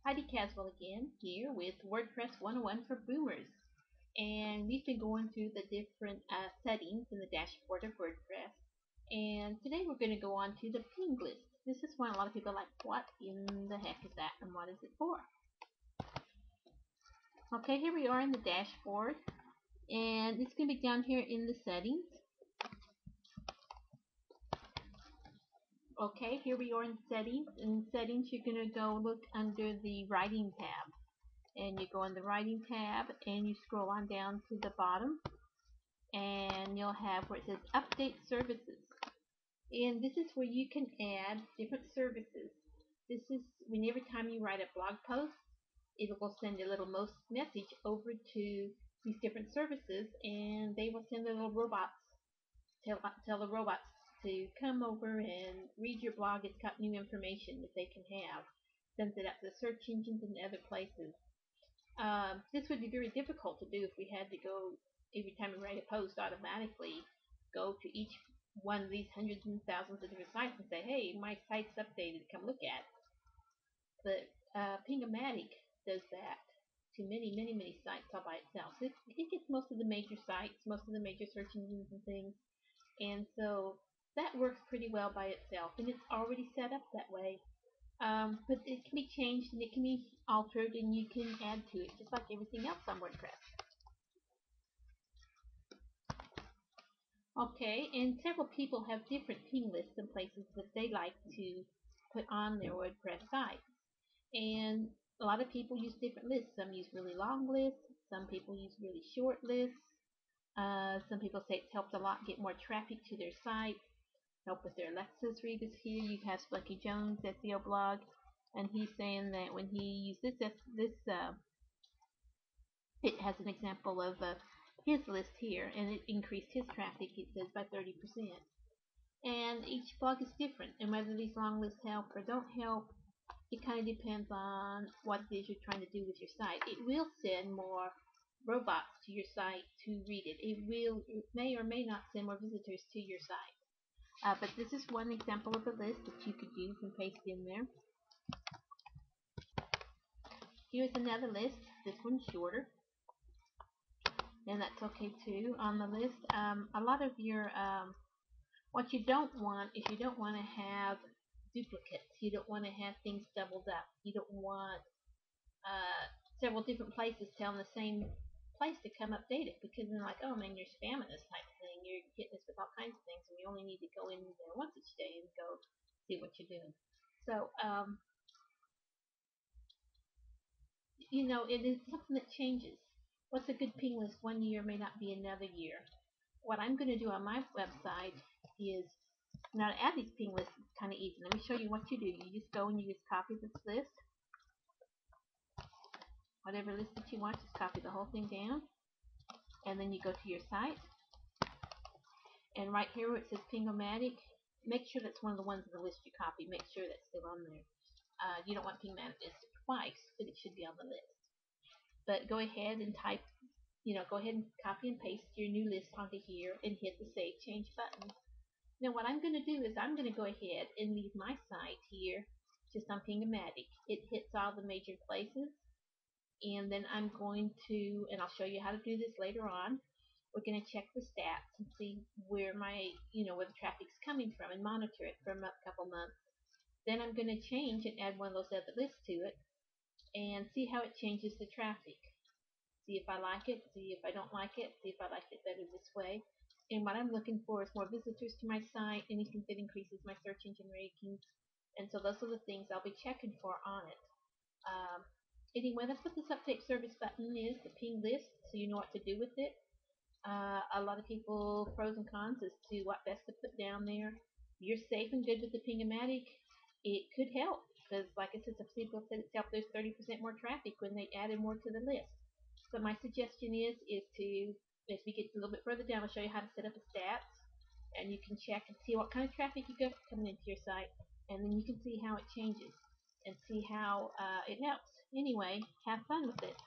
Heidi Caswell again, here with WordPress 101 for Boomers. And we've been going through the different settings in the dashboard of WordPress. And today we're going to go on to the ping list. This is one a lot of people are like, what in the heck is that and what is it for? Okay, here we are in the dashboard. And it's going to be down here in the settings. Okay, here we are in settings. In settings, you're going to go look under the writing tab. And you go in the writing tab and you scroll on down to the bottom and you'll have where it says update services, and this is where you can add different services. This is when every time you write a blog post, it will send a little message over to these different services, and they will send the little robots, tell the robots to come over and read your blog. It's got new information that they can have. Sends it out to search engines and other places. This would be very difficult to do if we had to go every time we write a post automatically go to each one of these hundreds and thousands of different sites and say, hey, my site's updated, come look at it. But Ping-O-Matic does that to many sites all by itself. So it gets most of the major sites, most of the major search engines and things, and so that works pretty well by itself, and it's already set up that way. But it can be changed and it can be altered and you can add to it just like everything else on WordPress. Okay, and several people have different ping lists and places that they like to put on their WordPress site. And a lot of people use different lists. Some use really long lists, some people use really short lists. Some people say it's helped a lot get more traffic to their site, help with their Lexus readers. Here you have Splunky Jones SEO blog, and he's saying that when he used it has an example of his list here, and it increased his traffic, it says, by 30%. And each blog is different, and whether these long lists help or don't help, it kind of depends on what it is you're trying to do with your site. It will send more robots to your site to read it. It may or may not send more visitors to your site. But this is one example of a list that you could use and paste in there. Here's another list. This one's shorter, and that's okay too on the list. A lot of your what you don't want is you don't want to have duplicates. You don't want to have things doubled up. You don't want several different places telling the same place to come update it, because then like, oh man, you're spamming this type of thing. You're hitting us with all kinds of things, and we only need to go in there once each day and go see what you're doing. So it is something that changes. What's a good ping list one year may not be another year. What I'm going to do on my website is, now to add these ping lists, it's kind of easy. Let me show you what you do. You just go and you just copy this list. Whatever list that you want, just copy the whole thing down. And then you go to your site. And right here where it says Ping-O-Matic, make sure that's one of the ones in the list you copy. Make sure that's still on there. You don't want Ping-O-Matic listed twice, but it should be on the list. But go ahead and type, go ahead and copy and paste your new list onto here and hit the Save Change button. Now what I'm going to do is I'm going to go ahead and leave my site here just on Ping-O-Matic. It hits all the major places, and then I'm going to, and I'll show you how to do this later on, we're going to check the stats and see where where the traffic's coming from and monitor it for a couple months. Then I'm going to change and add one of those other lists to it and see how it changes the traffic. See if I like it, see if I don't like it, see if I like it better this way. And what I'm looking for is more visitors to my site, anything that increases my search engine rankings. And so those are the things I'll be checking for on it. Anyway, that's what this update service button is, the ping list, so you know what to do with it. A lot of people, pros and cons as to what best to put down there. You're safe and good with the Ping-O-Matic. It could help, because like I said, some people said it's helped there's 30% more traffic when they added more to the list. So my suggestion is to, as we get a little bit further down, I'll show you how to set up the stats, and you can check and see what kind of traffic you got coming into your site, and then you can see how it changes and see how it helps. Anyway, have fun with it.